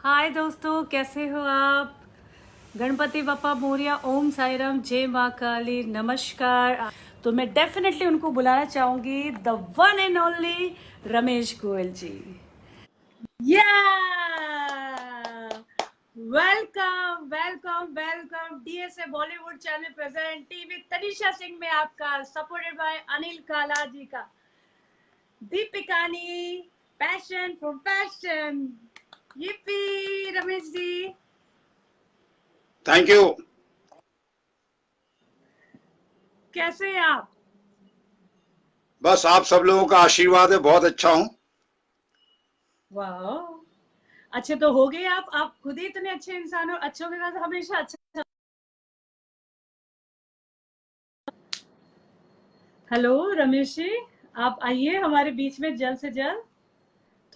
हाय दोस्तों, कैसे हो आप। गणपति बप्पा मोरिया, ओम साई राम, जय माँ काली, नमस्कार। तो मैं डेफिनेटली उनको बुलाना चाहूंगी, the one and only Ramesh Goyal ji. या welcome welcome welcome. DSA Bollywood channel present TV Tanisha Singh में आपका, सपोर्टेड बाय अनिल काला जी का दीपिकानी passion from passion. yippee Ramesh ji, thank you. कैसे हैं आप। बस आप सब लोगों का आशीर्वाद है, बहुत अच्छा हूँ। वाह, अच्छे तो हो गए आप खुद ही इतने अच्छे इंसान हो। अच्छों के साथ हमेशा अच्छा। हेलो रमेश जी, आप आइए हमारे बीच में जल्द से जल्द।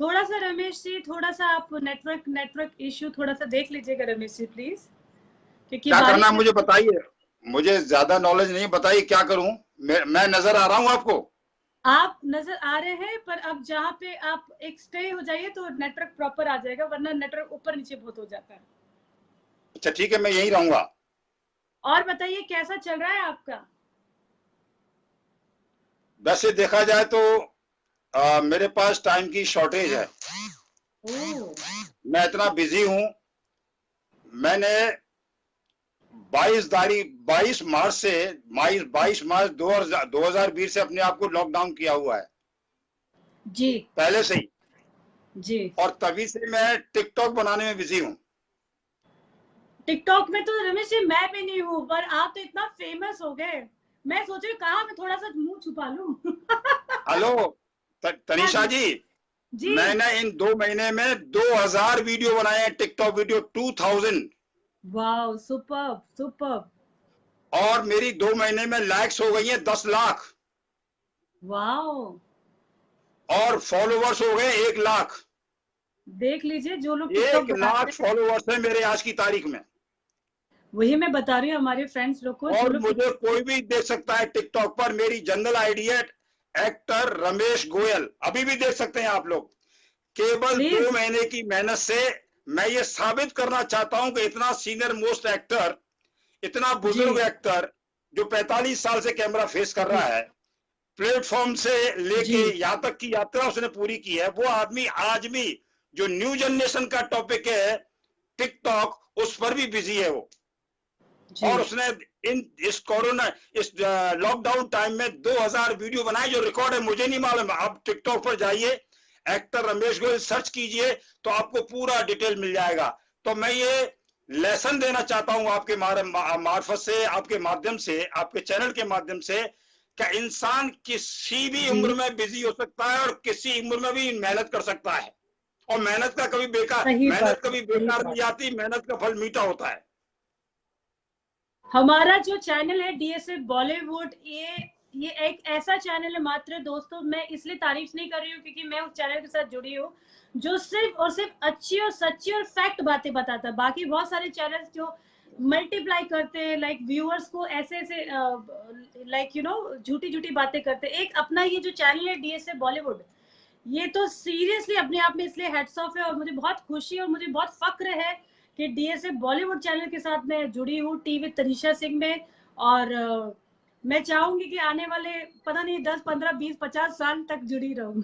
थोड़ा सा रमेश जी, थोड़ा सा आप नेटवर्क इश्यू थोड़ा सा देख लीजिएगा रमेश जी प्लीज, क्योंकि क्या करना बारिश है में मुझे बताइए, मुझे ज्यादा नॉलेज नहीं, बताइए क्या करूँ। मैं नजर आ रहा हूँ आपको। आप नजर आ रहे हैं, पर अब जहाँ पे आप एक स्टे हो जाइए तो नेटवर्क प्रॉपर आ जाएगा, वरना नेटवर्क ऊपर नीचे बहुत हो जाता है। अच्छा ठीक है, मैं यहीं रहूंगा। और बताइए कैसा चल रहा है आपका। वैसे देखा जाए तो मेरे पास टाइम की शॉर्टेज है। ओह, मैं इतना बिजी हूँ। मैंने 22 मार्च से 22 मार्च 2020 से अपने आप को लॉकडाउन किया हुआ है, जी पहले से ही। जी। और तभी से मैं टिकटॉक बनाने में बिजी हूँ। टिकटॉक में तो रमेश जी मैं भी नहीं हूँ, पर आप तो इतना फेमस हो गए, मैं सोच रही कहा मैं थोड़ा सा मुंह छुपा लूं। हेलो हाँ तनिषा जी जी, जी। मैंने इन 2 महीने में 2000 वीडियो बनाए हैं, TikTok video 2000। Wow, superb superb. और मेरी 2 महीने में लाइक्स हो गई हैं 10 लाख। वाओ, और फॉलोवर्स हो गए 1 लाख। देख लीजिए जो लोग टिकटॉक 1 लाख बनाते हैं। फॉलोवर्स है मेरे आज की तारीख में। वही मैं बता रही हूँ हमारे फ्रेंड्स लोग को, जो और लोग मुझे कोई भी देख सकता है टिकटॉक पर। मेरी जनरल आईडी है एक्टर रमेश गोयल, अभी भी देख सकते हैं आप लोग। केवल प्लीज 2 महीने की मेहनत से मैं ये साबित करना चाहता हूं कि इतना सीनियर मोस्ट एक्टर, इतना जी बुजुर्ग एक्टर, जो 45 साल से कैमरा फेस कर जी रहा है, प्लेटफॉर्म से जी लेके यहाँ तक की यात्रा उसने पूरी की है, वो आदमी आज भी जो न्यू जनरेशन का टॉपिक है टिकटॉक, उस पर भी बिजी है वो। जी। और उसने इस कोरोना, इस लॉकडाउन टाइम में 2000 वीडियो बनाए, जो रिकॉर्ड है मुझे नहीं मालूम। आप टिकटॉक पर जाइए, एक्टर रमेश गोयल सर्च कीजिए तो आपको पूरा डिटेल मिल जाएगा। तो मैं ये लेसन देना चाहता हूं आपके मार्फत से, आपके माध्यम से, आपके चैनल के माध्यम से, कि इंसान किसी भी जी उम्र में बिजी हो सकता है और किसी उम्र में भी मेहनत कर सकता है। और मेहनत का कभी बेकार, सही मेहनत बात है, कभी सही बेकार बात। नहीं जाती, मेहनत का फल मीठा होता है। हमारा जो चैनल है डीएसए बॉलीवुड, ये एक ऐसा चैनल है मात्र दोस्तों, मैं इसलिए तारीफ नहीं कर रही हूँ क्योंकि मैं उस चैनल के साथ जुड़ी हूँ जो सिर्फ और सिर्फ अच्छी और सच्ची और फैक्ट बातें बताता है। बाकी बहुत सारे चैनल्स जो मल्टीप्लाई करते हैं, लाइक व्यूअर्स को ऐसे ऐसे लाइक झूठी झूठी बातें करते हैं। एक अपना ये जो चैनल है डीएसए बॉलीवुड, ये तो सीरियसली अपने आप में इसलिए हेड्स ऑफ है, और मुझे बहुत खुशी और मुझे बहुत फक्र है कि डीएसए बॉलीवुड चैनल के साथ मैं जुड़ी हूँ टीवी तनिषा सिंह में। और मैं चाहूंगी कि आने वाले पता नहीं 10 15 20 50 साल तक जुड़ी रहूं।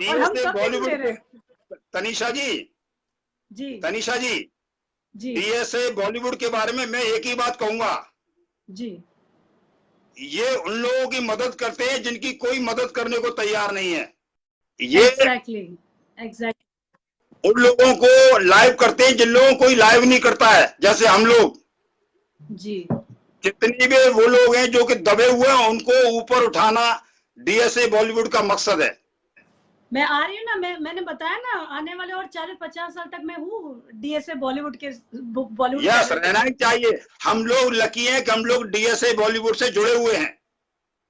और हम डीएसए कब से जुड़े बॉलीवुड रहे। के, तनिषा जी, जी तनिषा जी, जी डीएसए बॉलीवुड के बारे में मैं एक ही बात कहूंगा, जी। ये उन लोगों की मदद करते हैं जिनकी कोई मदद करने को तैयार नहीं है। ये एग्जैक्टली एग्जैक्टली। उन लोगों को लाइव करते हैं जिन लोगों को कोई लाइव नहीं करता है, जैसे हम लोग। जी, जितने भी वो लोग हैं जो कि दबे हुए हैं, उनको ऊपर उठाना डीएसए बॉलीवुड का मकसद है। मैं आ रही हूँ ना, मैंने बताया ना, आने वाले और 40 50 साल तक मैं हूँ डीएसए बॉलीवुड के, बॉलीवुड यस, चैनल के रहना साथ। ही चाहिए। हम लोग लकी हैं कि हम लोग डीएसए बॉलीवुड से जुड़े हुए हैं।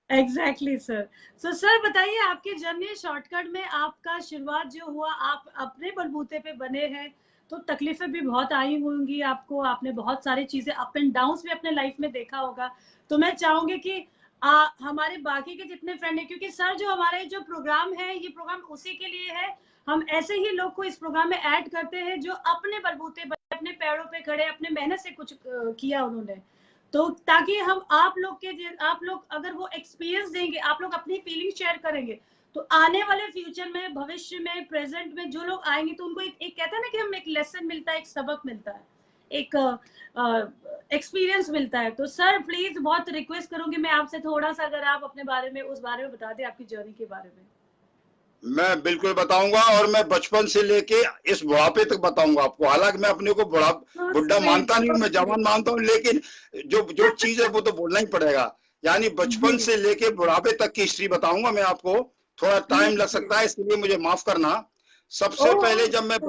Exactly sir. सो सर बताइए, आपकी जर्नी शॉर्टकट में आपका शुरुआत जो हुआ, आप अपने बलबूते पे बने हैं, तो तकलीफें भी बहुत आई होंगी आपको, आपने बहुत सारी चीजें अप एंड डाउन्स भी अपने लाइफ में देखा होगा। तो मैं चाहूंगी कि हमारे बाकी के जितने फ्रेंड हैं, क्योंकि सर जो हमारे जो प्रोग्राम है, ये प्रोग्राम उसी के लिए है हम ऐसे ही लोग को इस प्रोग्राम में ऐड करते हैं जो अपने बलबूते पर, अपने पैरों पे खड़े, अपने मेहनत से कुछ किया उन्होंने, तो ताकि हम आप लोग अगर वो एक्सपीरियंस देंगे, आप लोग अपनी फीलिंग शेयर करेंगे, तो आने वाले फ्यूचर में, भविष्य में, प्रेजेंट में जो लोग आएंगे तो उनको एक कहता है ना कि हम एक लेसन मिलता है, एक सबक मिलता है, एक एक्सपीरियंस मिलता है। तो सर प्लीज बहुत रिक्वेस्ट करूंगी मैं आपसे, थोड़ा सा अगर आप अपने बारे में, उस बारे में बता दें, आपकी जर्नी के बारे में। मैं बिल्कुल बताऊंगा, और मैं बचपन से लेके इस बुढ़ापे तक बताऊंगा आपको। हालांकि मैं अपने को बुढ़ा मानता नहीं हूँ, मैं जवान मानता हूँ, लेकिन जो चीज है वो तो बोलना ही पड़ेगा। यानी बचपन से लेके बुढ़ापे तक की हिस्ट्री बताऊंगा मैं आपको। थोड़ा टाइम लग सकता है, इसलिए मुझे माफ करना। सबसे पहले जब मैं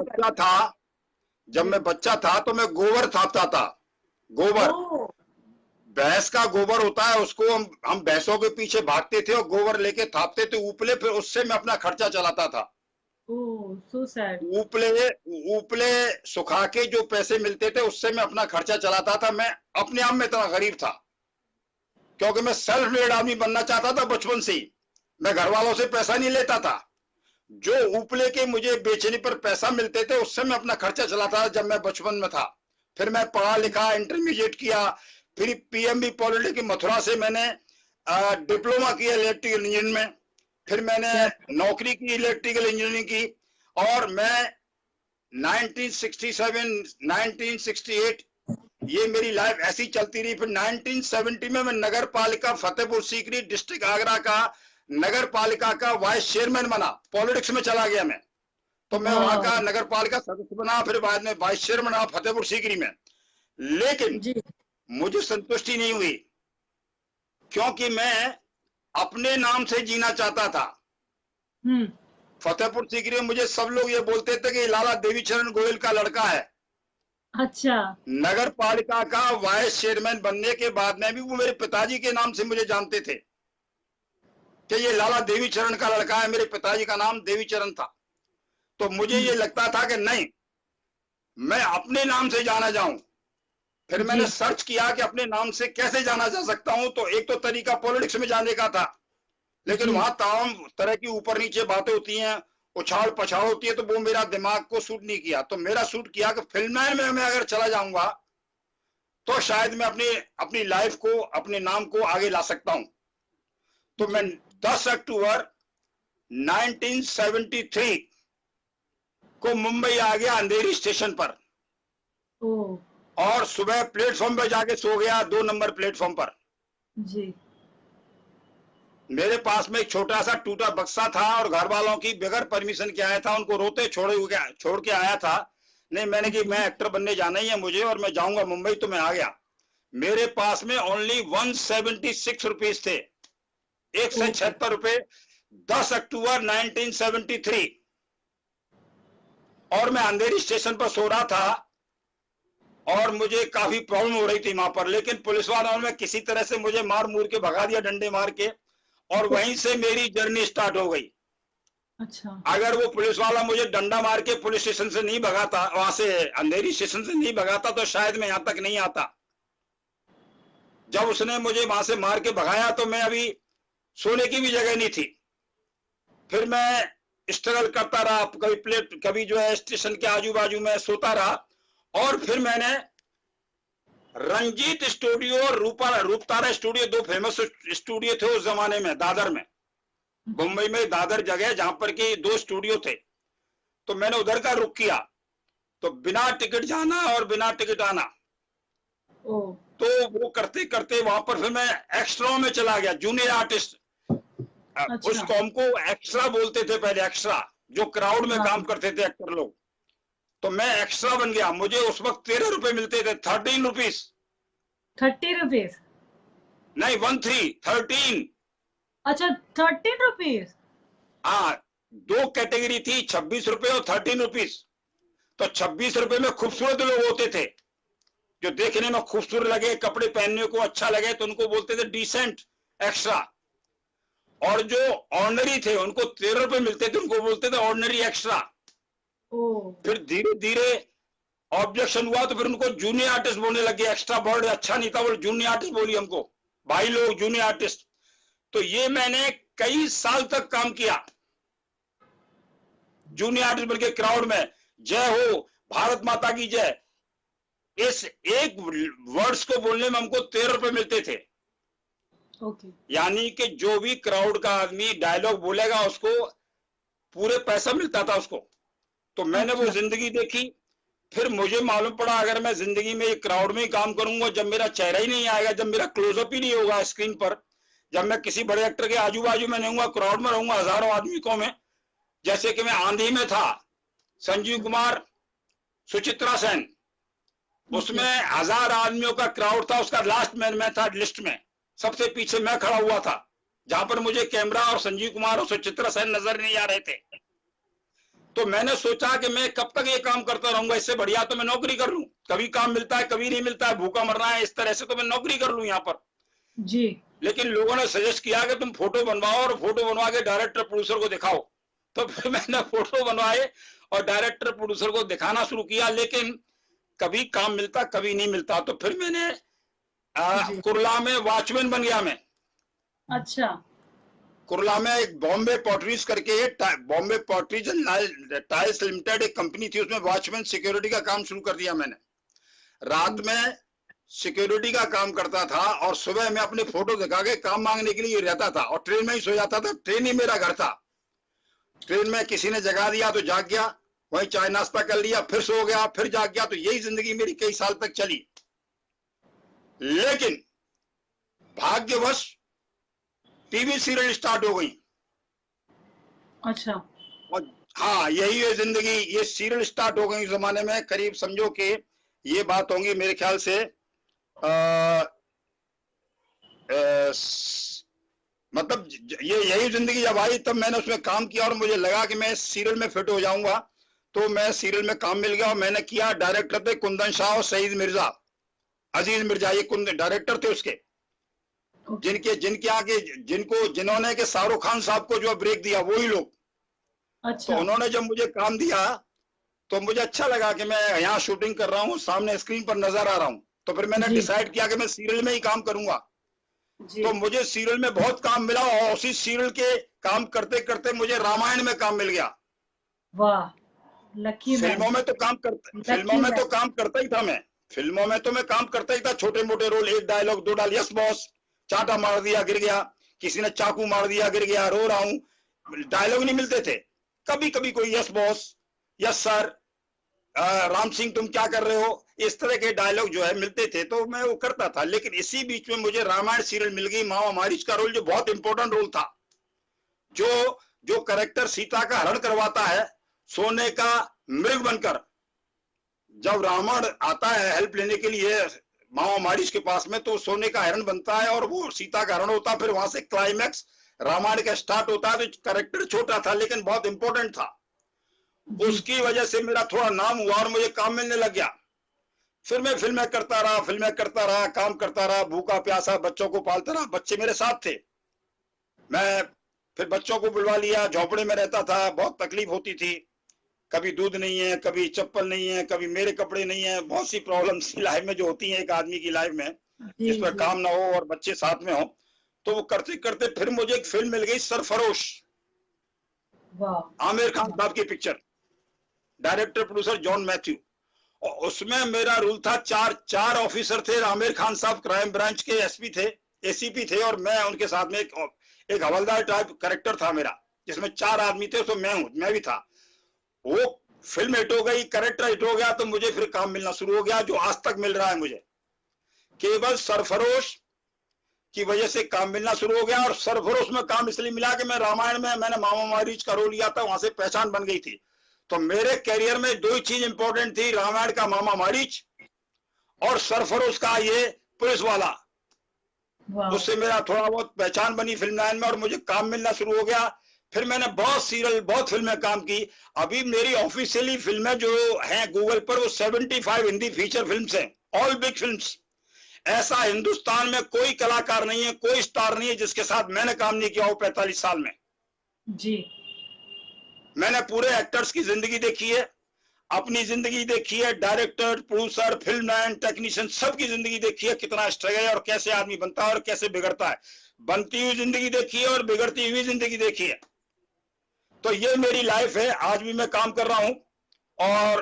बच्चा था तो मैं गोबर थापता था। गोबर, भैंस का गोबर होता है, उसको हम भैंसों के पीछे भागते थे और गोबर लेके थापते थे उपले, फिर उससे मैं अपना खर्चा चलाता था। so sad. उपले सुखा के जो पैसे मिलते थे उससे मैं अपना खर्चा चलाता था। मैं अपने आप में इतना गरीब था क्योंकि मैं सेल्फ मेड आदमी बनना चाहता था बचपन से ही। मैं घर वालों से पैसा नहीं लेता था, जो उपले के मुझे बेचने पर पैसा मिलते थे उससे मैं अपना खर्चा चलाता था जब मैं बचपन में था। फिर मैं पढ़ा लिखा, इंटरमीडिएट किया, फिर पीएमबी पॉलिटेक्निक मथुरा से मैंने डिप्लोमा किया इलेक्ट्रिकल इंजीनियरिंग में। फिर मैंने नौकरी की, इलेक्ट्रिकल इंजीनियरिंग की, और मैं 1967 1968 ये मेरी लाइफ ऐसी चलती रही। फिर 1970 में मैं नगर पालिका फतेहपुर सीकरी डिस्ट्रिक्ट आगरा का नगर पालिका का वाइस चेयरमैन बना, पॉलिटिक्स में चला गया मैं। तो मैं वहां का नगर पालिका सदस्य बना, फिर बाद में वाइस चेयरमैन बना फतेहपुर सीकरी में। लेकिन मुझे संतुष्टि नहीं हुई, क्योंकि मैं अपने नाम से जीना चाहता था। फतेहपुर सीकरी में मुझे सब लोग ये बोलते थे कि लाला देवीचरण गोयल का लड़का है। अच्छा। नगर पालिका का वाइस चेयरमैन बनने के बाद में भी वो मेरे पिताजी के नाम से मुझे जानते थे कि ये लाला देवीचरण का लड़का है। मेरे पिताजी का नाम देवीचरण था। तो मुझे ये लगता था कि नहीं, मैं अपने नाम से जाना जाऊं। फिर मैंने सर्च किया कि अपने नाम से कैसे जाना जा सकता हूं। तो एक तो तरीका पॉलिटिक्स में जाने का था, लेकिन वहां तमाम तरह की ऊपर नीचे बातें होती हैं, उछाल पछाड़ होती है, तो वो मेरा दिमाग को सूट नहीं किया। तो मेरा सूट किया कि फिल्म में मैं अगर चला जाऊंगा तो शायद मैं अपनी लाइफ को, अपने नाम को आगे ला सकता हूं। तो मैं 10 अक्टूबर 1973 को मुंबई आ गया, अंधेरी स्टेशन पर, और सुबह प्लेटफॉर्म पर जाके सो गया, 2 नंबर प्लेटफॉर्म पर। जी। मेरे पास में एक छोटा सा टूटा बक्सा था, और घर वालों की बगैर परमिशन के आया था, उनको रोते छोड़ के आया था। नहीं, मैंने कि मैं एक्टर बनने जाना ही है मुझे, और मैं जाऊंगा मुंबई। तो मैं आ गया। मेरे पास में ओनली 176 रुपीज थे, 176 रुपए, 10 अक्टूबर 1973। और मैं अंधेरी स्टेशन पर सो रहा था, और मुझे काफी प्रॉब्लम हो रही थी वहां पर। लेकिन पुलिस वालों ने किसी तरह से मुझे मार मूर के भगा दिया, डंडे मार के, और वहीं से मेरी जर्नी स्टार्ट हो गई। अच्छा। अगर वो पुलिस वाला मुझे डंडा मार के पुलिस स्टेशन से नहीं भगाता, वहां से अंधेरी स्टेशन से नहीं भगाता, तो शायद मैं यहां तक नहीं आता। जब उसने मुझे वहां से मार के भगाया तो मैं अभी सोने की भी जगह नहीं थी। फिर मैं स्ट्रगल करता रहा, कभी जो है स्टेशन के आजू बाजू में सोता रहा। और फिर मैंने रंजीत स्टूडियो और रूपतारा स्टूडियो, 2 फेमस स्टूडियो थे उस जमाने में, दादर में, मुंबई में दादर जगह, जहां पर के 2 स्टूडियो थे। तो मैंने उधर का रुख किया। तो बिना टिकट जाना और बिना टिकट आना, तो वो करते करते वहां पर फिर मैं एक्स्ट्रा में चला गया, जूनियर आर्टिस्ट। अच्छा। उस कॉम को एक्स्ट्रा बोलते थे पहले, एक्स्ट्रा, जो क्राउड में काम करते थे एक्टर लोग। तो मैं एक्स्ट्रा बन गया। मुझे उस वक्त 13 रुपए मिलते थे, 13 रुपीज। 30 रुपीज? नहीं, 13। अच्छा, 13 रुपीज। हाँ, 2 कैटेगरी थी, 26 रुपए और 13 रुपीज। तो 26 रुपए में खूबसूरत लोग होते थे, जो देखने में खूबसूरत लगे, कपड़े पहनने को अच्छा लगे, तो उनको बोलते थे डिसेंट एक्स्ट्रा। और जो ऑर्डिनरी थे उनको 13 रुपए मिलते थे, उनको बोलते थे ऑर्डिनरी एक्स्ट्रा। फिर धीरे धीरे ऑब्जेक्शन हुआ, तो फिर उनको जूनियर आर्टिस्ट बोलने लगे। एक्स्ट्रा वर्ड अच्छा नहीं था, बोले जूनियर आर्टिस्ट बोलिए हमको, भाई लोग जूनियर आर्टिस्ट। तो ये मैंने कई साल तक काम किया। जूनियर आर्टिस्ट बल्कि क्राउड में जय हो, भारत माता की जय, इस एक वर्ड्स को बोलने में हमको 13 रुपए मिलते थे। यानी कि जो भी क्राउड का आदमी डायलॉग बोलेगा उसको पूरे पैसा मिलता था उसको। तो मैंने वो जिंदगी देखी। फिर मुझे मालूम पड़ा अगर मैं जिंदगी में क्राउड में ही काम करूंगा, जब मेरा चेहरा ही नहीं आएगा, जब मेरा क्लोजअप ही नहीं होगा स्क्रीन पर, जब मैं किसी बड़े एक्टर के आजू बाजू में नहीं हूँ, क्राउड में रहूंगा हजारों आदमी को में, जैसे कि मैं आंधी में था, संजीव कुमार, सुचित्रा सेन, उसमें 1000 आदमियों का क्राउड था, उसका लास्ट मैन मैं था लिस्ट में, सबसे पीछे मैं खड़ा हुआ था, जहां पर मुझे कैमरा और संजीव कुमार और सुचित्रा सेन नजर नहीं आ रहे थे। तो मैंने सोचा कि मैं कब तक ये काम करता रहूंगा, इससे बढ़िया तो मैं नौकरी कर लूं, कभी काम मिलता है कभी नहीं मिलता है, भूखा मरना है, इस तरह से तो मैं नौकरी कर लूं यहाँ पर जी। लेकिन लोगों ने सजेस्ट किया कि तुम फोटो बनवाओ और फोटो बनवा के डायरेक्टर प्रोड्यूसर को दिखाओ। तो फिर मैंने फोटो बनवाए और डायरेक्टर प्रोड्यूसर को दिखाना शुरू किया, लेकिन कभी काम मिलता कभी नहीं मिलता। तो फिर मैंने कुरला में वॉचमैन बन गया मैं। अच्छा। कुरला में एक बॉम्बे पॉटरीज करके, Bombay potteries and tiles limited एक कंपनी थी, उसमें वॉचमैन सिक्योरिटी का काम शुरू कर दिया मैंने। रात में सिक्योरिटी का काम करता था और सुबह में अपने फोटो दिखा के काम मांगने के लिए रहता था और ट्रेन में ही सो जाता था। ट्रेन ही मेरा घर था। ट्रेन में किसी ने जगा दिया तो जाग गया, वहीं चाय नाश्ता कर लिया, फिर सो गया, फिर जाग गया। तो यही जिंदगी मेरी कई साल तक चली। लेकिन भाग्यवश टीवी सीरियल स्टार्ट हो गई। अच्छा। और हाँ, यही है जिंदगी। ये सीरियल स्टार्ट हो गई जमाने में, करीब समझो कि ये बात होंगी मेरे ख्याल से मतलब ये यही जिंदगी जब आई तब मैंने उसमें काम किया और मुझे लगा कि मैं सीरियल में फिट हो जाऊंगा। तो मैं सीरियल में काम मिल गया और मैंने किया। डायरेक्टर थे कुंदन शाह और सईद मिर्जा, अजीज मिर्जा, ये डायरेक्टर थे उसके, जिनके आगे जिन्होंने के शाहरुख खान साहब को जो ब्रेक दिया वही लोग। अच्छा। तो उन्होंने जब मुझे काम दिया तो मुझे अच्छा लगा कि मैं यहाँ शूटिंग कर रहा हूँ, सामने स्क्रीन पर नजर आ रहा हूँ। तो फिर मैंने डिसाइड किया कि मैं सीरियल में ही काम करूंगा। तो मुझे सीरियल में बहुत काम मिला और उसी सीरियल के काम करते करते मुझे रामायण में काम मिल गया। वाह, लकी मैन। फिल्मों में तो काम करता ही था मैं। फिल्मों में तो मैं काम करता ही था, छोटे मोटे रोल, एक डायलॉग दो डाल, यस बॉस, चाटा मार दिया गिर गया, किसी ने चाकू मार दिया गिर गया, रो रहा हूं, डायलॉग नहीं मिलते थे। कभी कभी कोई yes boss, yes sir, Ram Singh तुम क्या कर रहे हो, इस तरह के डायलॉग जो है मिलते थे तो मैं वो करता था। लेकिन इसी बीच में मुझे रामायण सीरियल मिल गई, मामा मारीच का रोल, जो बहुत इंपॉर्टेंट रोल था। जो कैरेक्टर सीता का हरण करवाता है सोने का मृग बनकर, जब रावण आता है हेल्प लेने के लिए मामा मारीच के पास में, तो सोने का हरण बनता है और वो सीता का हरण होता है। फिर वहां से क्लाइमैक्स रामायण का स्टार्ट होता है। तो कैरेक्टर छोटा था लेकिन बहुत इंपॉर्टेंट था। उसकी वजह से मेरा थोड़ा नाम हुआ और मुझे काम मिलने लग गया। फिर मैं फिल्में करता रहा, काम करता रहा, भूखा प्यासा बच्चों को पालता रहा। बच्चे मेरे साथ थे। मैं फिर बच्चों को बुलवा लिया, झोपड़े में रहता था, बहुत तकलीफ होती थी। कभी दूध नहीं है, कभी चप्पल नहीं है, कभी मेरे कपड़े नहीं है, बहुत सी प्रॉब्लम्स लाइफ में जो होती हैं एक आदमी की लाइफ में, जिस पर काम ना हो और बच्चे साथ में हो। तो वो करते करते फिर मुझे एक फिल्म मिल गई, सरफरोश, आमिर खान साहब की picture, director producer John Matthew. और उसमें मेरा रूल था, चार ऑफिसर थे। आमिर खान साहब क्राइम ब्रांच के एसपी थे, एसीपी थे, और मैं उनके साथ में एक हवलदार टाइप कैरेक्टर था मेरा, जिसमें 4 आदमी थे, उसमें मैं भी था। वो फिल्म हिट हो गई, कैरेक्टर हिट हो गया, तो मुझे फिर काम मिलना शुरू हो गया, जो आज तक मिल रहा है मुझे। केवल सरफरोश की वजह से काम मिलना शुरू हो गया। और सरफरोश में काम इसलिए मिला कि मैं रामायण में मैंने मामा मारीच का रोल लिया था, वहां से पहचान बन गई थी। तो मेरे कैरियर में 2 ही चीज इंपॉर्टेंट थी, रामायण का मामा मारीच और सरफरोश का ये पुलिस वाला। उससे मेरा थोड़ा बहुत पहचान बनी फिल्म लाइन में और मुझे काम मिलना शुरू हो गया। फिर मैंने बहुत सीरियल, बहुत फिल्में काम की। अभी मेरी ऑफिशियली फिल्में जो हैं गूगल पर, वो 75 हिंदी फीचर फिल्म्स हैं, ऑल बिग फिल्म्स। ऐसा हिंदुस्तान में कोई कलाकार नहीं है, कोई स्टार नहीं है जिसके साथ मैंने काम नहीं किया हो 45 साल में जी। मैंने पूरे एक्टर्स की जिंदगी देखी है, अपनी जिंदगी देखी है, डायरेक्टर, प्रोड्यूसर, फिल्ममैन, टेक्नीशियन, सबकी जिंदगी देखी है, कितना स्ट्रगल है और कैसे आदमी बनता है और कैसे बिगड़ता है। बनती हुई जिंदगी देखी है और बिगड़ती हुई जिंदगी देखी है। तो ये मेरी लाइफ है, आज भी मैं काम कर रहा हूं। और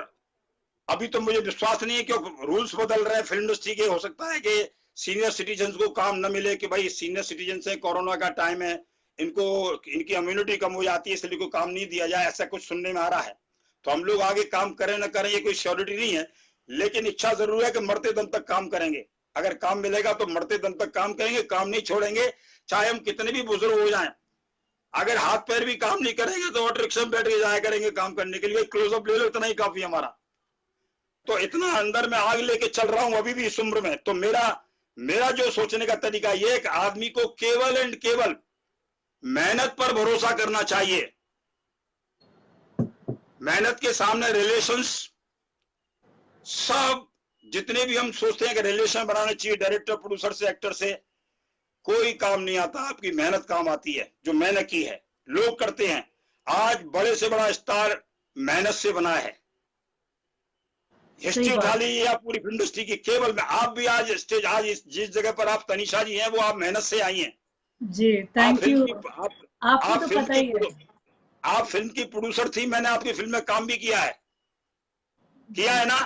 अभी तो मुझे विश्वास नहीं है, क्योंकि रूल्स बदल रहे हैं फिल्म इंडस्ट्री के। हो सकता है कि सीनियर सिटीजन को काम न मिले, कि भाई सीनियर सिटीजन से कोरोना का टाइम है, इनको इनकी इम्यूनिटी कम हो जाती है, इसलिए कोई काम नहीं दिया जाए, ऐसा कुछ सुनने में आ रहा है। तो हम लोग आगे काम करें न करें ये कोई श्योरिटी नहीं है, लेकिन इच्छा जरूर है कि मरते दम तक काम करेंगे। अगर काम मिलेगा तो मरते दम तक काम करेंगे, काम नहीं छोड़ेंगे, चाहे हम कितने भी बुजुर्ग हो जाएं। अगर हाथ पैर भी काम नहीं करेंगे तो ऑटो रिक्शा में बैठ के जाया करेंगे काम करने के लिए। क्लोजअप ले लो, इतना ही काफी हमारा। तो इतना अंदर में आग लेके चल रहा हूं अभी भी इस उम्र में। तो मेरा जो सोचने का तरीका ये कि आदमी को केवल एंड केवल मेहनत पर भरोसा करना चाहिए। मेहनत के सामने रिलेशंस, सब जितने भी हम सोचते हैं कि रिलेशन बनाने चाहिए डायरेक्टर प्रोड्यूसर से, एक्टर से, कोई काम नहीं आता। आपकी मेहनत काम आती है, जो मेहनत की है। लोग करते हैं, आज बड़े से बड़ा स्टार मेहनत से बना है। हिस्ट्री उठा ली या पूरी फिल्म इंडस्ट्री की, केवल में आप भी आज स्टेज, आज जिस जगह पर आप तनीषा जी हैं, वो आप मेहनत से आई हैं जी। Thank you. आपको तो पता ही है। आप फिल्म की प्रोड्यूसर थी, मैंने आपकी फिल्म में काम भी किया है ना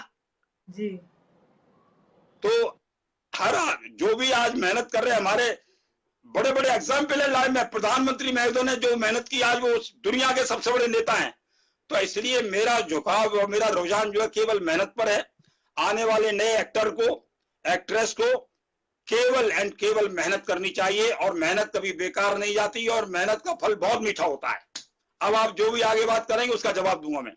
जी। तो हर जो भी आज मेहनत कर रहे हैं, हमारे बड़े बड़े एग्जाम्पल है लाइव में। प्रधानमंत्री महोदय ने जो मेहनत की, आज वो दुनिया के सबसे बड़े नेता हैं। तो इसलिए मेरा झुकाव और मेरा रुझान जो है केवल मेहनत पर है। आने वाले नए एक्टर को, एक्ट्रेस को केवल एंड केवल मेहनत करनी चाहिए, और मेहनत कभी बेकार नहीं जाती, और मेहनत का फल बहुत मीठा होता है। अब आप जो भी आगे बात करेंगे उसका जवाब दूंगा मैं।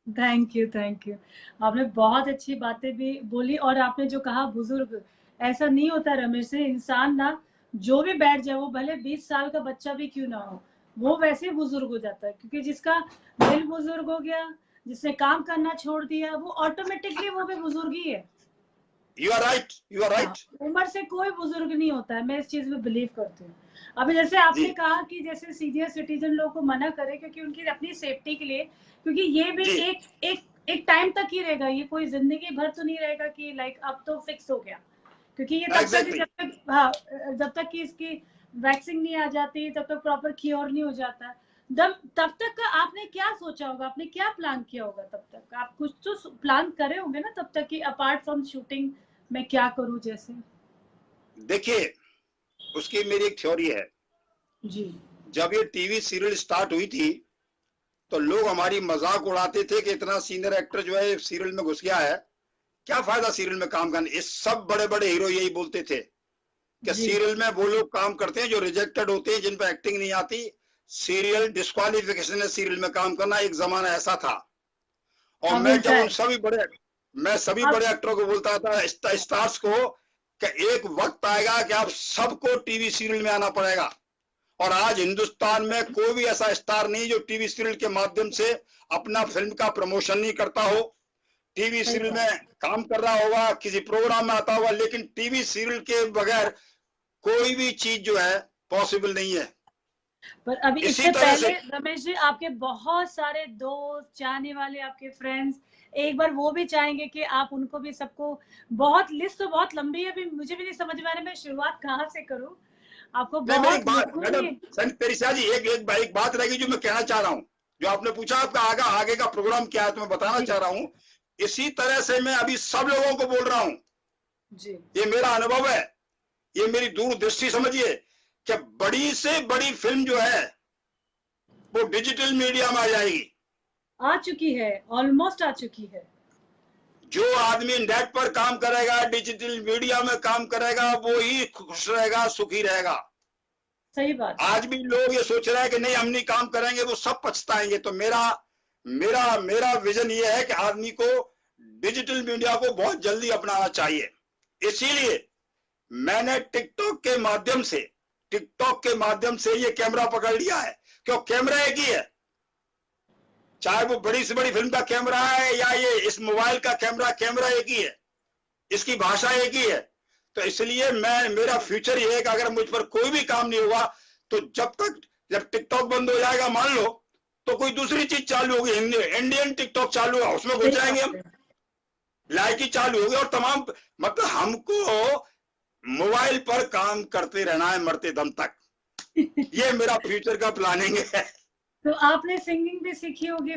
Thank you, thank you. आपने बहुत अच्छी बातें भी बोली, और आपने जो कहा बुजुर्ग, ऐसा नहीं होता रमेश से। इंसान ना जो भी बैठ जाए, वो भले 20 साल का बच्चा भी क्यों ना हो, वो वैसे बुजुर्ग हो जाता है। क्योंकि जिसका दिल बुजुर्ग हो गया, जिसने काम करना छोड़ दिया, वो ऑटोमेटिकली वो भी बुजुर्ग ही है। You are right, you are right. उम्र से कोई बुजुर्ग नहीं होता है, मैं इस चीज में बिलीव करती हूँ। अभी जैसे आपने कहा कि जैसे सीनियर सिटीजन लोग को मना करे, क्योंकि उनकी अपनी सेफ्टी के लिए, क्योंकि ये भी एक टाइम तक ही रहेगा, ये कोई जिंदगी भर तो नहीं रहेगा कि लाइक अब तो फिक्स हो गया। क्योंकि ये जब तक कि इसकी वैक्सीन नहीं आ जाती, तब तक प्रॉपर क्योर नहीं हो जाता, तब तक का आपने क्या सोचा होगा, आपने क्या प्लान किया होगा? तब तक आप कुछ तो प्लान करे होंगे ना तब तक, कि अपार्ट फ्रॉम शूटिंग मैं क्या करूं जैसे। देखिए, उसकी मेरी एक थ्योरी है जी। जब ये टीवी सीरियल स्टार्ट हुई थी तो लोग हमारी मजाक उड़ाते थे कि इतना सीनियर एक्टर जो है सीरियल में घुस गया है, क्या फायदा सीरियल में काम करने। इस सब बड़े बड़े हीरो यही बोलते थे कि सीरियल में वो लोग काम करते हैं जो रिजेक्टेड होते हैं, जिन पर एक्टिंग नहीं आती। सीरियल डिस्क्वालिफिकेशन है, सीरियल में काम करना। एक जमाना ऐसा था। और मैं जब सभी बड़े एक्टरों को बोलता था, स्टार्स को, कि एक वक्त आएगा कि आप सबको टीवी सीरियल में आना पड़ेगा। और आज हिंदुस्तान में कोई भी ऐसा स्टार नहीं जो टीवी सीरियल के माध्यम से अपना फिल्म का प्रमोशन नहीं करता हो। टीवी सीरियल में काम कर रहा होगा, किसी प्रोग्राम में आता होगा, लेकिन टीवी सीरियल के बगैर कोई भी चीज जो है पॉसिबल नहीं है। पर अभी इससे पहले रमेश जी, आपके बहुत सारे दोस्त, चाहने वाले, आपके फ्रेंड्स, एक बार वो भी चाहेंगे कि आप उनको भी, सबको, बहुत लिस्ट तो बहुत लंबी है, अभी मुझे भी नहीं समझ में आ रहा मैं शुरुआत कहाँ से करूं। आपको बहुत तनीषा जी, एक बात रहेगी जो मैं कहना चाह रहा हूँ, जो आपने पूछा आपका आगे का प्रोग्राम क्या है, तो मैं बताना चाह रहा हूँ। इसी तरह से मैं अभी सब लोगों को बोल रहा हूँ, ये मेरा अनुभव है, ये मेरी दूरदृष्टि समझिए, कि बड़ी से बड़ी फिल्म जो है वो डिजिटल मीडिया में आ जाएगी। आ चुकी है, ऑलमोस्ट आ चुकी है। जो आदमी नेट पर काम करेगा, डिजिटल मीडिया में काम करेगा, वो ही खुश रहेगा, सुखी रहेगा। सही बात। आज भी लोग ये सोच रहे हैं कि नहीं हम नहीं काम करेंगे, वो सब पछताएंगे। तो मेरा विजन ये है कि आदमी को डिजिटल मीडिया को बहुत जल्दी अपनाना चाहिए। इसीलिए मैंने टिकटॉक के माध्यम से ये कैमरा पकड़ लिया है। क्यों? कैमरा एक ही है, चाहे वो बड़ी से बड़ी फिल्म का कैमरा है या ये इस मोबाइल का कैमरा एक ही है, इसकी भाषा एक ही है। तो इसलिए मेरा फ्यूचर ये है कि अगर मुझ पर कोई भी काम नहीं होगा तो जब टिकटॉक बंद हो जाएगा मान लो, तो कोई दूसरी चीज चालू होगी, इंडियन टिकटॉक चालू होगा, उसमें घुस जाएंगे हम, लाइकी चालू होगी, और तमाम, मतलब हमको मोबाइल पर काम करते रहना है मरते दम तक। ये मेरा फ्यूचर का प्लानिंग है। तो आपने सिंगिंग भी सीखी होगी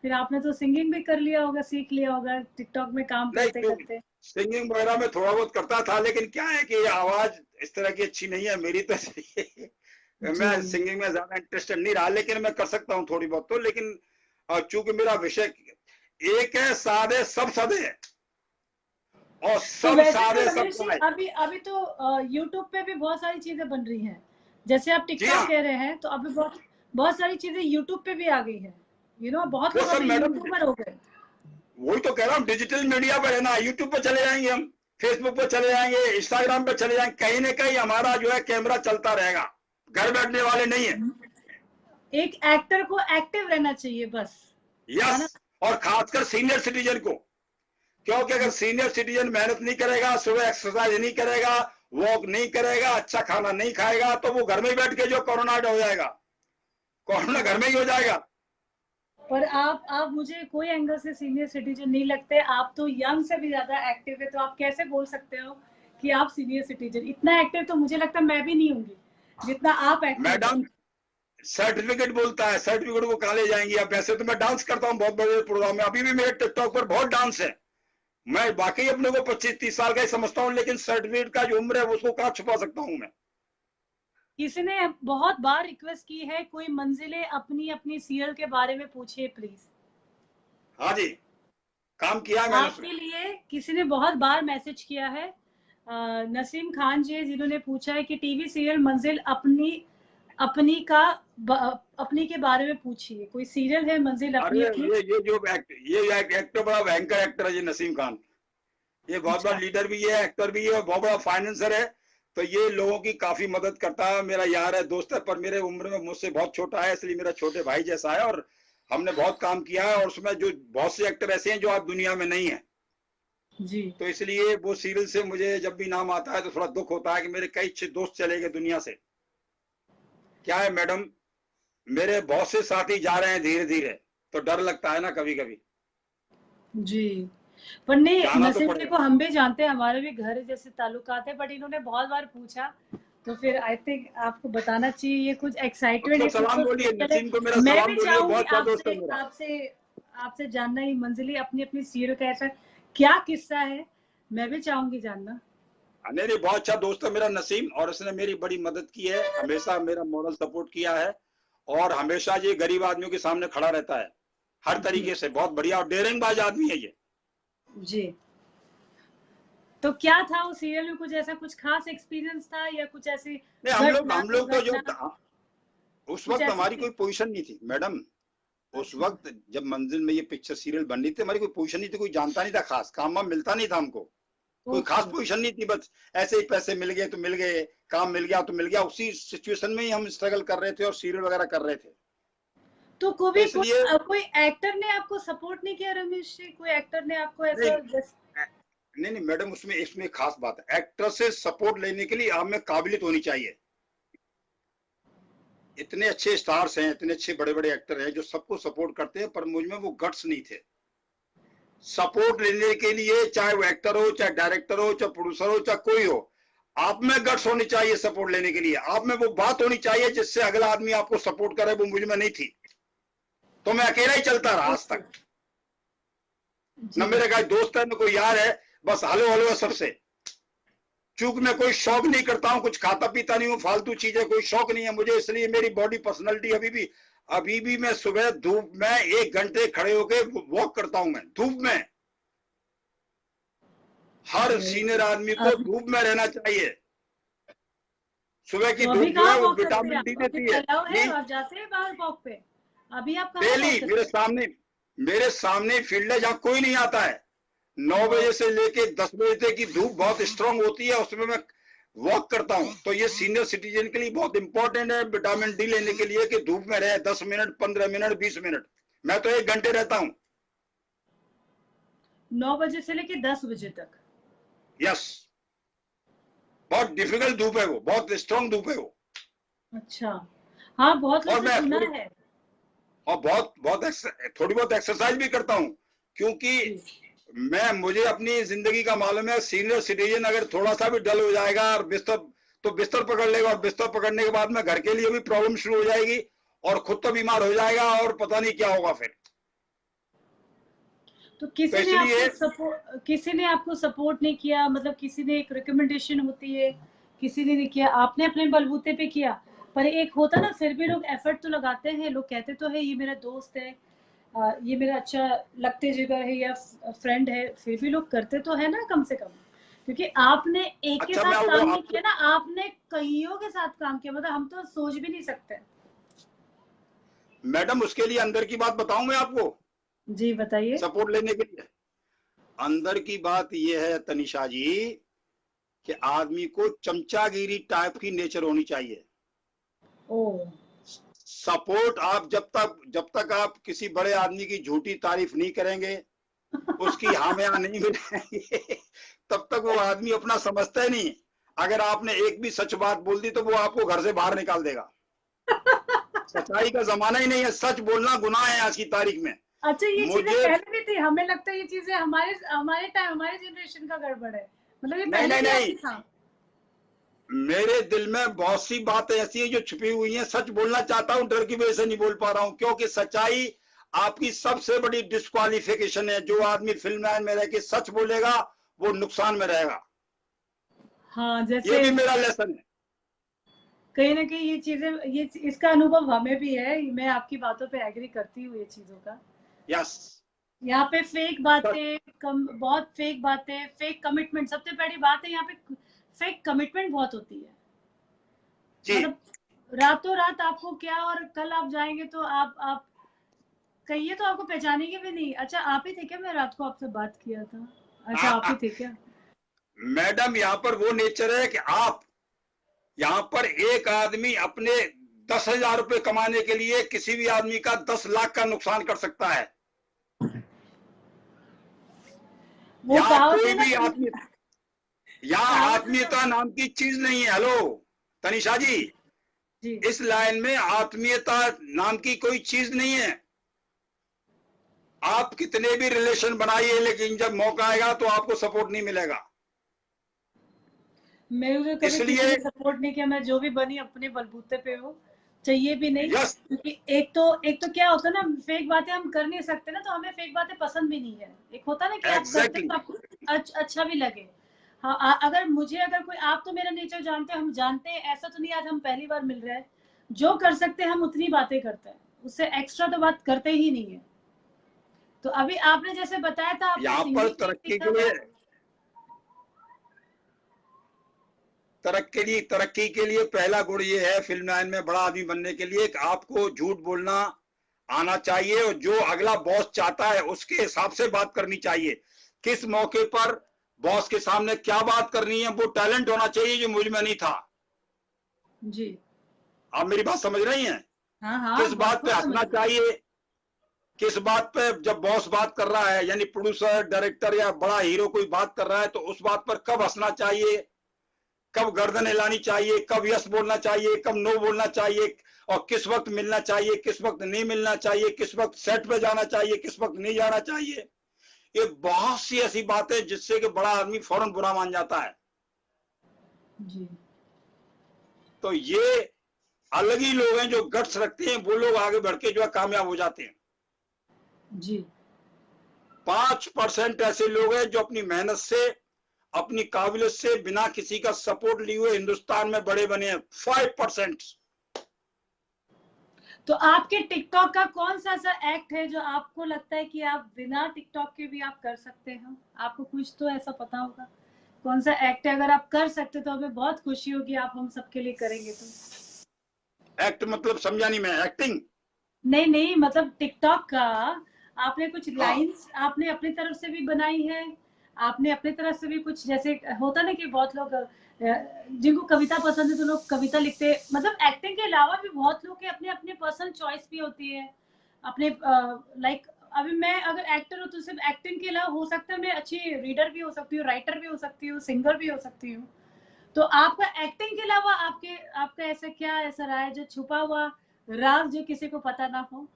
फिर आपने तो सिंगिंग भी कर लिया होगा, सीख लिया होगा टिकटॉक में काम करते करते। सिंगिंग वगैरह में थोड़ा बहुत करता था, लेकिन क्या है कि आवाज इस तरह की अच्छी नहीं है मेरी तो मैं सिंगिंग में ज्यादा इंटरेस्टेड नहीं रहा, लेकिन मैं कर सकता हूँ थोड़ी बहुत तो। लेकिन चूंकि मेरा विषय एक है, सादे सब सादे है और सब सादे सब सादे। अभी तो यूट्यूब पे भी बहुत सारी चीजें बन रही हैं, जैसे आप टिकटॉक कह रहे हैं, तो अभी बहुत सारी चीजें यूट्यूब पे भी आ गई है, बहुत लोग अभी यूट्यूबर हो गए। वही तो कह रहा हूँ, डिजिटल मीडिया पर है ना, यूट्यूब पे चले जाएंगे हम, फेसबुक पे चले जाएंगे, इंस्टाग्राम पे चले जाएंगे, कहीं ना कहीं हमारा जो है कैमरा चलता रहेगा, घर बैठने वाले नहीं है। एक एक्टर को एक्टिव रहना चाहिए बस। यस, और खासकर सीनियर सिटीजन को, क्योंकि अगर सीनियर सिटीजन मेहनत नहीं करेगा, सुबह एक्सरसाइज नहीं करेगा, वॉक नहीं करेगा, अच्छा खाना नहीं खाएगा, तो वो घर में बैठ के जो कोरोना हो जाएगा, कोरोना घर में ही हो जाएगा। पर आप मुझे कोई एंगल से सीनियर सिटीजन नहीं लगते, आप तो यंग से भी ज्यादा एक्टिव है, तो आप कैसे बोल सकते हो कि आप सीनियर सिटीजन? इतना एक्टिव तो मुझे लगता है मैं भी नहीं होंगी जितना आप एक्टिव। मैडम सर्टिफिकेट बोलता है, सर्टिफिकेट को कहाँ ले जाएंगी आप? ऐसे तो मैं डांस करता हूँ बहुत बड़े प्रोग्राम में, अभी भी मेरे टिकटॉक पर बहुत डांस है, मैं बाकी अपने को 25-30 साल का ही समझता हूँ, लेकिन सर्टिफिकेट का जो उम्र है उसको कहाँ छुपा सकता हूँ मैं? किसी ने बहुत बार रिक्वेस्ट की है, कोई मंजिलें अपनी अपनी सीरियल के बारे में पूछिए प्लीज। हाँ जी, काम किया है मैंने आपके लिए किसी ने बहुत बार मैसेज किया है, नसीम खान जी, जिन्होंने पूछा है कि टीवी सीरियल मंजिल अपनी के बारे में पूछिए, कोई सीरियल है मंजिल अपनी? ये एक्टर बड़ा भयंकर एक्टर है ये नसीम खान, ये बहुत बड़ा लीडर भी है, एक्टर भी है और बहुत बड़ा फाइनेंसर है, तो ये लोगों की काफी मदद करता है, मेरा यार है, दोस्त है, पर मेरे उम्र में मुझसे बहुत छोटा है, इसलिए मेरा छोटे भाई जैसा है, और हमने बहुत काम किया है, और उसमें जो बहुत से एक्टर ऐसे हैं जो आज दुनिया में नहीं है जी, तो इसलिए वो सीरियल से मुझे जब भी नाम आता है तो थोड़ा दुख होता है कि मेरे कई अच्छे दोस्त चले गए दुनिया से। क्या है मैडम, मेरे बहुत से साथी जा रहे हैं धीरे धीरे, तो डर लगता है ना कभी कभी। जी, पर नहीं, नसीम जी को हम भी जानते हैं, हमारे भी घर जैसे ताल्लुकात है, बट इन्होंने बहुत बार पूछा, तो फिर आई थिंक आपको बताना चाहिए, ये कुछ एक्साइटमेंट है। सलाम बोलिए नसीम को, मेरा सलाम बोलिए, बहुत अच्छा दोस्त है मेरा। आपसे जानना ही मंजिली अपनी अपनी सीरियल का ऐसा क्या किस्सा है, मैं भी चाहूंगी जानना। नहीं, बहुत अच्छा दोस्त है मेरा नसीम, और उसने मेरी बड़ी मदद की है, हमेशा मेरा मॉरल सपोर्ट किया है, और हमेशा ये गरीब आदमियों के सामने खड़ा रहता है हर तरीके से, बहुत बढ़िया और डेरिंगबाज आदमी है ये जी। तो क्या था उस सीरियल में, कुछ ऐसा कुछ खास एक्सपीरियंस था या कुछ ऐसी? हम लोग तो जो उस वक्त हमारी कोई पोजीशन नहीं थी मैडम, उस वक्त जब मंजिल में ये पिक्चर सीरियल बन रही थी, हमारी कोई पोजीशन नहीं थी, कोई जानता नहीं था, खास काम वाम मिलता नहीं था हमको, कोई खास पोजीशन नहीं थी, बस ऐसे ही पैसे मिल गए तो मिल गए, काम मिल गया तो मिल गया, उसी सिचुएशन में ही हम स्ट्रगल कर रहे थे और सीरियल वगैरह कर रहे थे। तो कोई एक्टर ने आपको सपोर्ट नहीं किया रमेश जी? कोई एक्टर ने आपको ऐसा? नहीं मैडम, इसमें खास बात है, एक्टर से सपोर्ट लेने के लिए आप में काबिलियत होनी चाहिए। इतने अच्छे स्टार्स हैं, इतने अच्छे बड़े बड़े एक्टर हैं जो सबको सपोर्ट करते हैं, पर मुझ में वो गट्स नहीं थे सपोर्ट लेने के लिए, चाहे वो एक्टर हो, चाहे डायरेक्टर हो, चाहे प्रोड्यूसर हो, चाहे कोई हो, आप में गट्स होनी चाहिए सपोर्ट लेने के लिए, आप में वो बात होनी चाहिए जिससे अगला आदमी आपको सपोर्ट करे, वो मुझ में नहीं थी, तो मैं अकेला ही चलता रहा आज तक। न मेरे कोई दोस्त है, न कोई यार है, बस हेलो हेलो है सबसे। चूंकि मैं कोई शौक नहीं करता हूँ, कुछ खाता पीता नहीं हूँ, फालतू चीजें कोई शौक नहीं है मुझे, इसलिए मेरी बॉडी पर्सनालिटी अभी भी मैं सुबह धूप में 1 घंटे खड़े होकर वॉक करता हूं, मैं धूप में। हर सीनियर आदमी को धूप में रहना चाहिए, सुबह की धूप जो है वो विटामिन डी देती है। आप जाते हैं बाहर वॉक पे? अभी आप डेली मेरे सामने फील्ड है जहाँ कोई नहीं आता है, 9 बजे से लेके 10 बजे तक की धूप बहुत स्ट्रांग होती है, उसमें मैं वॉक करता हूं, तो ये सीनियर सिटीजन के लिए बहुत इंपॉर्टेंट है विटामिन डी लेने के लिए कि धूप में रहे 10 मिनट, 15 मिनट, 20 मिनट, मैं तो 1 घंटे रहता हूं 9 बजे से लेके 10 बजे तक। यस, बहुत डिफिकल्ट धूप है वो, बहुत स्ट्रांग धूप है वो। अच्छा, हाँ, बहुत लोगों ने सुना है। और थोड़ी बहुत एक्सरसाइज भी करता हूँ, क्योंकि मुझे अपनी जिंदगी का मालूम है, सीनियर सिटीजन अगर थोड़ा सा भी डल हो जाएगा और बिस्तर पकड़ लेगा, और बिस्तर पकड़ने के बाद में घर के लिए भी प्रॉब्लम शुरू हो जाएगी, और खुद तो बीमार हो जाएगा और पता नहीं क्या होगा फिर। तो किसी ने आपको सपोर्ट नहीं किया, मतलब किसी ने, एक रिकमेंडेशन होती है, किसी ने नहीं किया, आपने अपने बलबूते पे किया। पर एक होता ना, फिर भी लोग एफर्ट तो लगाते हैं, लोग कहते तो है ये मेरा दोस्त है, ये मेरा अच्छा लगते जिगर है या फ्रेंड है, फिर भी लोग करते तो है ना कम से कम। क्योंकि आपने एक के अच्छा, साथ मैं वो काम नहीं आपको किया ना, आपने कईयों के साथ काम किया, मतलब हम तो सोच भी नहीं सकते। मैडम उसके लिए अंदर की बात बताऊं मैं आपको, जी बताइए। सपोर्ट लेने के लिए। अंदर की बात ये है तनिषा जी कि आदमी को चमचागिरी टाइप की नेचर होनी चाहिए। ओ। सपोर्ट आप जब तक आप किसी बड़े आदमी की झूठी तारीफ नहीं करेंगे, उसकी हामिया नहीं मिलेंगे, तब तक वो आदमी अपना समझता ही नहीं। अगर आपने एक भी सच बात बोल दी तो वो आपको घर से बाहर निकाल देगा। सच्चाई का जमाना ही नहीं है, सच बोलना गुनाह है आज की तारीख में। अच्छा, ये चीजें मुझे पहले भी थी, हमें लगता है ये चीजें हमारे हमारे टाइम, हमारे जनरेशन का गड़बड़ है, मतलब ये नहीं पहले नहीं भी नहीं, ऐसे था। मेरे दिल में बहुत सी बातें ऐसी हैं जो छुपी हुई हैं, सच बोलना चाहता हूं, डर की वजह से नहीं बोल पा रहा हूं, क्योंकि सच्चाई आपकी सबसे बड़ी डिस्क्वालिफिकेशन है। जो आदमी फिल्म लाइन में रह के सच बोलेगा वो नुकसान में रहेगा। हाँ, ये जैसे भी मेरा लेसन है। कहीं ना कहीं ये चीजें, ये इसका अनुभव हमें भी है, मैं आपकी बातों पे एग्री करती हूँ ये चीजों का। यस। यहाँ पे फेक बातें, बहुत फेक बातें, फेक कमिटमेंट, सबसे बड़ी बात है यहाँ पे, फेक कमिटमेंट बहुत होती है। जी। मतलब रातों रात आपको क्या, और कल आप जाएंगे तो आप कहिए तो आपको पहचानेंगे भी नहीं, अच्छा आप ही थे क्या, मैं रात को आपसे बात किया था, अच्छा आप ही थे क्या। मैडम यहाँ पर वो नेचर है कि आप यहाँ पर एक आदमी अपने 10,000 रुपए कमाने के लिए किसी भी आदमी का 10 लाख का नुकसान कर सकता है। वो यहाँ कहावत कोई है ना भी आदमी, यहाँ कहावत है ना। आत्मीयता नाम की चीज नहीं है। हेलो तनिषा जी, जी। इस लाइन में आत्मीयता नाम की कोई चीज नहीं है। आप कितने भी रिलेशन बनाइए, लेकिन जब मौका आएगा तो आपको सपोर्ट नहीं मिलेगा। मेरे कभी किसी इसलिए ने सपोर्ट नहीं किया, मैं जो भी बनी अपने बलबूते पे हो, चाहिए भी नहीं। यस, क्योंकि एक तो क्या होता है ना, फेक बातें हम कर नहीं सकते ना, तो हमें फेक बातें पसंद भी नहीं है। एक होता है ना कि आप करते एग्जैक्टली। हो तो आपको अच्छा भी लगे। हाँ, अगर कोई, आप तो मेरा नेचर जानते हैं, हम जानते हैं, ऐसा तो नहीं आज हम पहली बार मिल रहे हैं। जो कर सकते हैं हम उतनी बातें करते हैं, उससे एक्स्ट्रा तो बात करते ही नहीं है। तो अभी आपने जैसे बताया था, आपने यहाँ पर सिंगिंग नहीं तरक्की सीखा के लिए, था। तरक्की के लिए पहला गुण ये है फिल्म लाइन में बड़ा आदमी बनने के लिए कि आपको झूठ बोलना आना चाहिए, और जो अगला बॉस चाहता है उसके हिसाब से बात करनी चाहिए। किस मौके पर बॉस के सामने क्या बात करनी है, वो टैलेंट होना चाहिए जो मुझ में नहीं था। जी। आप मेरी बात समझ रही हैं? हाँ हाँ, किस बहुत बात पे कुछ समझ हंसना रही हूँ। चाहिए, किस बात पे जब बॉस बात कर रहा है, यानी प्रोड्यूसर डायरेक्टर या बड़ा हीरो कोई बात कर रहा है, तो उस बात पर कब हंसना चाहिए, कब गर्दन हिलानी चाहिए, कब यस बोलना चाहिए, कब नो बोलना चाहिए, और किस वक्त मिलना चाहिए, किस वक्त नहीं मिलना चाहिए, किस वक्त सेट पे जाना चाहिए, किस वक्त नहीं जाना चाहिए। ये बहुत सी ऐसी बातें जिससे कि बड़ा आदमी फौरन बुरा मान जाता है। जी। तो ये अलग ही लोग हैं जो गट्स रखते हैं, वो लोग आगे बढ़ के जो है कामयाब हो जाते हैं। जी। 5% ऐसे लोग हैं जो अपनी मेहनत से, अपनी काबिलियत से, बिना किसी का सपोर्ट लिए हुए हिंदुस्तान में बड़े बने हैं। 5%। तो आपके टिकटॉक का कौन सा ऐसा एक्ट है जो आपको लगता है कि आप बिना टिकटॉक के भी आप कर सकते हैं, आपको कुछ तो ऐसा पता होगा, कौन सा एक्ट है, अगर आप कर सकते तो हमें बहुत खुशी होगी, आप हम सबके लिए करेंगे तो। एक्ट मतलब समझा नहीं मैं, एक्टिंग? नहीं नहीं, मतलब टिकटॉक का आपने कुछ हाँ। लाइंस आपने अपनी तरफ से भी बनाई है, आपने अपनी तरफ से भी कुछ, जैसे होता ना कि बहुत लोग जिनको कविता पसंद है तो लोग कविता लिखते हैं, मतलब एक्टिंग के अलावा भी बहुत लोग के अपने अपने पर्सनल चॉइस भी होती है अपने, लाइक अभी मैं अगर एक्टर हूँ तो सिर्फ एक्टिंग के अलावा हो सकता है मैं अच्छी रीडर भी हो सकती हूँ, राइटर भी हो सकती हूँ, सिंगर भी हो सकती हूँ। तो आपका एक्टिंग के अलावा आपका ऐसा क्या ऐसा रहा है जो छुपा हुआ राज जो किसी को पता ना हो।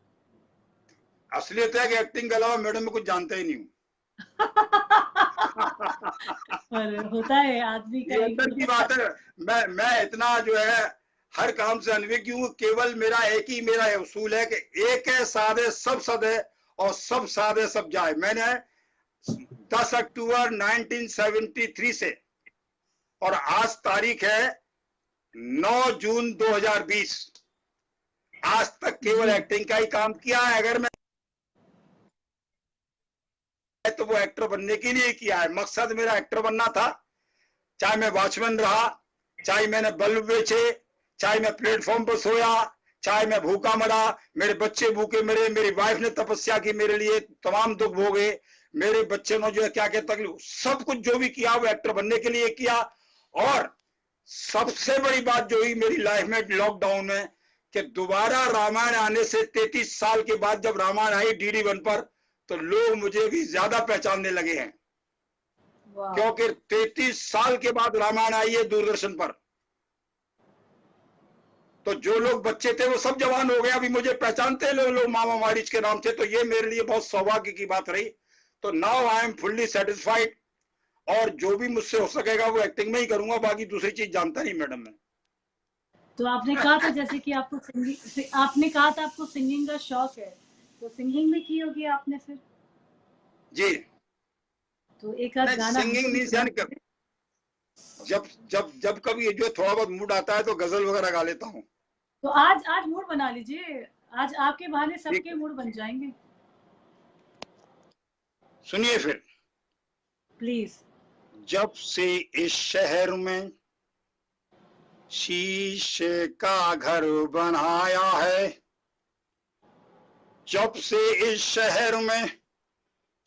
असलियत है कि एक्टिंग के अलावा मैडम में कुछ जानते ही नहीं हूँ। पर होता है आदमी का ये एक अंदर की होता बात है। मैं इतना जो है हर काम से अनभिज्ञ हूं। केवल मेरा मेरा उसूल है कि एक है साधे सब सदे और सब साधे सब जाए। मैंने 10 अक्टूबर 1973 से और आज तारीख है 9 जून 2020, आज तक केवल एक्टिंग का ही काम किया है। अगर मैं तो वो एक्टर बनने के लिए किया है। मकसद मेरा एक्टर बनना था, चाहे मैं वॉचमैन रहा, चाहे मैंने बल्ब बेचे, चाहे मैं प्लेटफॉर्म पर सोया, चाहे मैं भूखा मरा, मेरे बच्चे भूखे मरे, मेरी वाइफ ने तपस्या की मेरे लिए, तमाम दुख भोगे, मेरे बच्चे ने जो है क्या क्या तकलीफ, सब कुछ जो भी किया वो एक्टर बनने के लिए किया। और सबसे बड़ी बात जो हुई मेरी लाइफ में लॉकडाउन में कि दोबारा रामायण आने से 33 साल के बाद जब रामायण आई DD1 पर, तो लोग मुझे भी ज्यादा पहचानने लगे हैं, क्योंकि 33 साल के बाद रामायण आई है दूरदर्शन पर। तो जो लोग बच्चे थे वो सब जवान हो गए, अभी मुझे पहचानते लोग मामा मारिच के नाम से। तो ये मेरे लिए बहुत सौभाग्य की बात रही। तो now I am fully satisfied, और जो भी मुझसे हो सकेगा वो एक्टिंग में ही करूंगा, बाकी दूसरी चीज जानता नहीं मैडम मैं। तो आपने कहा था जैसे कि आपको आपने कहा था आपको सिंगिंग का शौक है, तो सिंगिंग भी की होगी आपने फिर? जी, तो एक आध गाना सिंगिंग नहीं जान कर, जब जब जब कभी जो थोड़ा बहुत मूड आता है तो गजल वगैरह गा लेता हूँ। तो आज मूड बना लीजिए, आज आपके बहाने सबके मूड बन जाएंगे। सुनिए फिर। प्लीज। जब से इस शहर में शीशे का घर बनाया है, जब से इस शहर में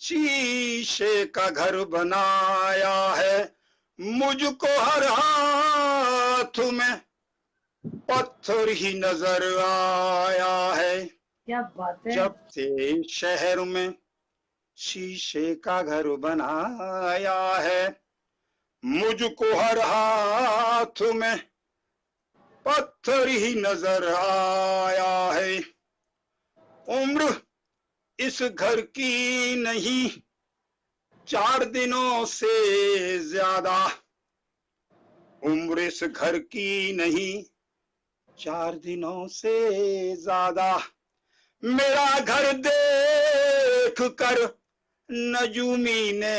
शीशे का घर बनाया है, मुझको हर हाथ में पत्थर ही नजर आया है। क्या बात है। जब से शहर में शीशे का घर बनाया है, मुझको हर हाथ में पत्थर ही नजर आया है। उम्र इस घर की नहीं 4 दिनों से ज्यादा, उम्र इस घर की नहीं 4 दिनों से ज्यादा। मेरा घर देख कर नजूमी ने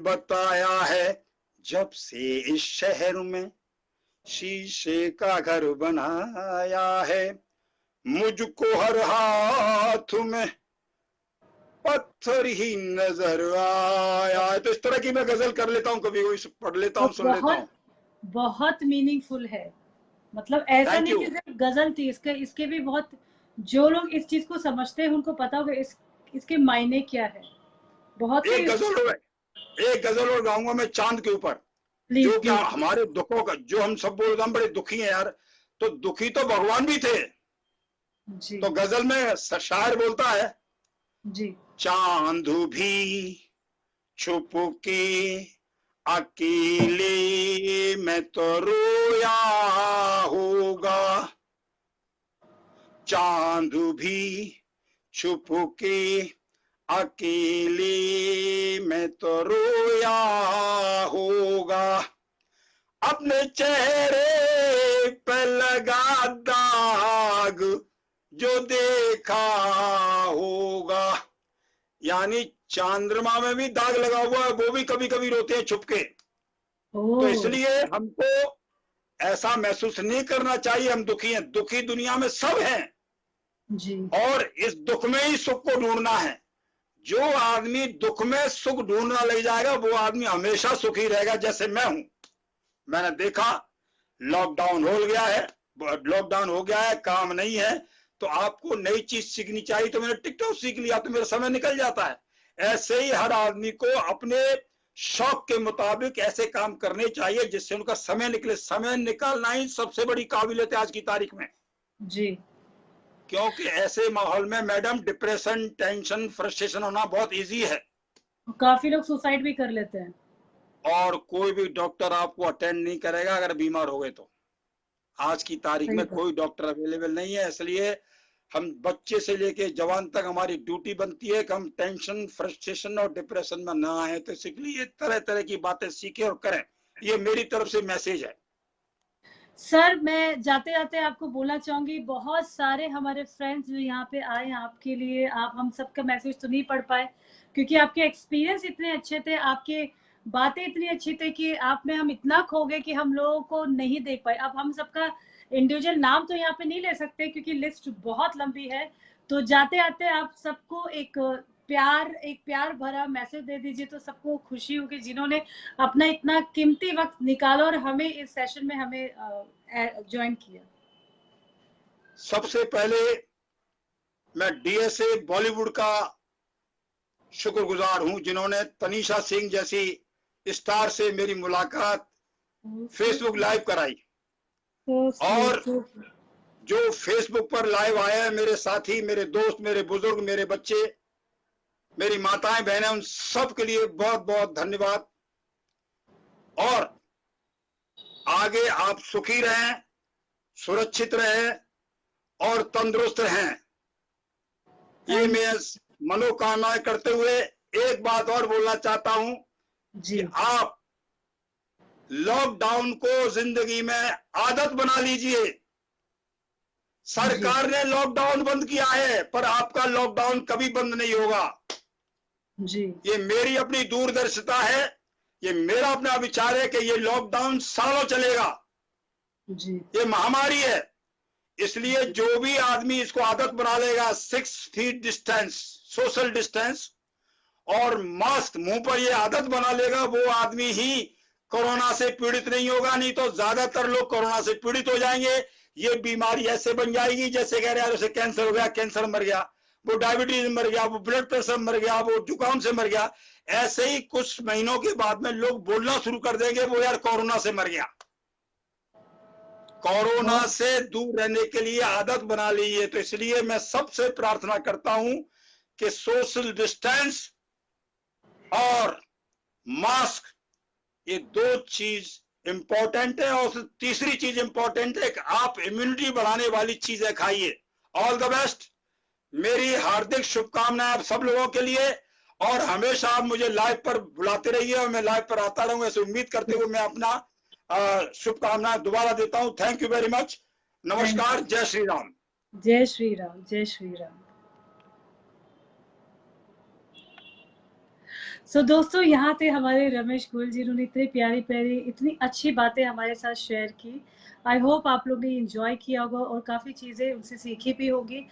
बताया है, जब से इस शहर में शीशे का घर बनाया है, मुझको हर हाथ में पत्थर ही नजर आया है। तो इस तरह की मैं गजल कर लेता हूँ, कभी कोई पढ़ लेता हूँ, सुन लेता हूँ। बहुत मीनिंगफुल है, मतलब ऐसा नहीं कि सिर्फ गजल थी, इसके भी बहुत, जो लोग इस चीज को समझते हैं उनको पता होगा इसके मायने क्या है। बहुत एक गजल और गाऊंगा मैं चांद के ऊपर, जो क्या हमारे दुखों का, जो हम सब बोलते हम बड़े दुखी हैं यार, तो दुखी तो भगवान भी थे जी। तो गजल में शायर बोलता है जी, चांद भी छुप के अकेले में तो रोया होगा, चांद भी छुप के अकेले में तो रोया होगा, अपने चेहरे पे लगा दाग जो देखा होगा। यानी चंद्रमा में भी दाग लगा हुआ है, वो भी कभी कभी रोते हैं छुपके। तो इसलिए हमको ऐसा महसूस नहीं करना चाहिए हम दुखी हैं। दुखी दुनिया में सब हैं जी। और इस दुख में ही सुख को ढूंढना है। जो आदमी दुख में सुख ढूंढना लग जाएगा वो आदमी हमेशा सुखी रहेगा, जैसे मैं हूं। मैंने देखा लॉकडाउन हो गया है, काम नहीं है, तो आपको नई चीज सीखनी चाहिए। तो मैंने टिकटॉक सीख लिया तो मेरा समय निकल जाता है। ऐसे ही हर आदमी को अपने शौक के मुताबिक ऐसे काम करने चाहिए जिससे उनका समय निकले। समय निकालना ही सबसे बड़ी काबिलियत है आज की तारीख में जी। क्योंकि ऐसे माहौल में मैडम डिप्रेशन, टेंशन, फ्रस्ट्रेशन होना बहुत इजी है। काफी लोग सुसाइड भी कर लेते हैं, और कोई भी डॉक्टर आपको अटेंड नहीं करेगा अगर बीमार हो गए तो। आज की तारीख में कोई डॉक्टर अवेलेबल नहीं है। इसलिए हम बच्चे से लेके जवान तक हमारी ड्यूटी बनती है कि हम टेंशन, फ्रस्ट्रेशन और डिप्रेशन में ना आए। तो इसलिए तरह तरह की बातें सीखें और करें, ये मेरी तरफ से मैसेज है। सर मैं जाते जाते आपको बोलना चाहूंगी, बहुत सारे हमारे फ्रेंड्स जो यहाँ पे आए आपके लिए, आप हम सबका मैसेज तो नहीं पढ़ पाए क्योंकि आपके एक्सपीरियंस इतने अच्छे थे, आपके बातें इतनी अच्छी थी कि आप में हम इतना खो गए कि हम लोगों को नहीं देख पाए। अब हम सबका इंडिविजुअल नाम तो यहाँ पे नहीं ले सकते क्योंकि लिस्ट बहुत लंबी है। तो जाते आते आप सबको एक प्यार भरा मैसेज दे दीजिए तो सबको खुशी होगी, जिन्होंने अपना इतना कीमती वक्त निकाला और हमें इस सेशन में हमें ज्वाइन किया। सबसे पहले मैं डीएसए बॉलीवुड का शुक्रगुजार हूं, जिन्होंने तनीषा सिंह जैसी स्टार से मेरी मुलाकात फेसबुक लाइव कराई। और जो फेसबुक पर लाइव आए हैं मेरे साथी, मेरे दोस्त, मेरे बुजुर्ग, मेरे बच्चे, मेरी माताएं बहनें, उन सब के लिए बहुत बहुत धन्यवाद। और आगे आप सुखी रहें, सुरक्षित रहें और तंदुरुस्त रहें, ये मैं मनोकामनाएं करते हुए एक बात और बोलना चाहता हूं कि आप लॉकडाउन को जिंदगी में आदत बना लीजिए। सरकार ने लॉकडाउन बंद किया है पर आपका लॉकडाउन कभी बंद नहीं होगा जी। ये मेरी अपनी दूरदर्शिता है, ये मेरा अपना विचार है कि ये लॉकडाउन सालों चलेगा जी। ये महामारी है, इसलिए जो भी आदमी इसको आदत बना लेगा 6 फीट डिस्टेंस, सोशल डिस्टेंस और मास्क मुंह पर ये आदत बना लेगा, वो आदमी ही कोरोना से पीड़ित नहीं होगा। नहीं तो ज्यादातर लोग कोरोना से पीड़ित हो जाएंगे। ये बीमारी ऐसे बन जाएगी जैसे कह रहे हैं जैसे कैंसर हो गया, कैंसर मर गया, वो डायबिटीज मर गया, वो ब्लड प्रेशर मर गया, वो जुकाम से मर गया। ऐसे ही कुछ महीनों के बाद में लोग बोलना शुरू कर देंगे वो यार कोरोना से मर गया। कोरोना से दूर रहने के लिए आदत बना लीजिए। तो इसलिए मैं सबसे प्रार्थना करता हूं कि सोशल डिस्टेंस और मास्क, ये दो चीज इंपॉर्टेंट है। और तीसरी चीज इंपॉर्टेंट है कि आप इम्यूनिटी बढ़ाने वाली चीजें खाइए। ऑल द बेस्ट, मेरी हार्दिक शुभकामनाएं आप सब लोगों के लिए। और हमेशा आप मुझे लाइव पर बुलाते रहिए और मैं लाइव पर आता रहूंगा, ऐसे उम्मीद करते हुए मैं अपना शुभकामनाएं दोबारा देता हूं। Thank you very much. नमस्कार। जय श्री राम। जय श्री राम। जय श्री राम। दोस्तों यहाँ थे हमारे रमेश गोयल जी, उन्होंने इतनी प्यारी प्यारी इतनी अच्छी बातें हमारे साथ शेयर की। आई होप आप लोग ने एंजॉय किया होगा और काफी चीजें उनसे सीखी भी होगी।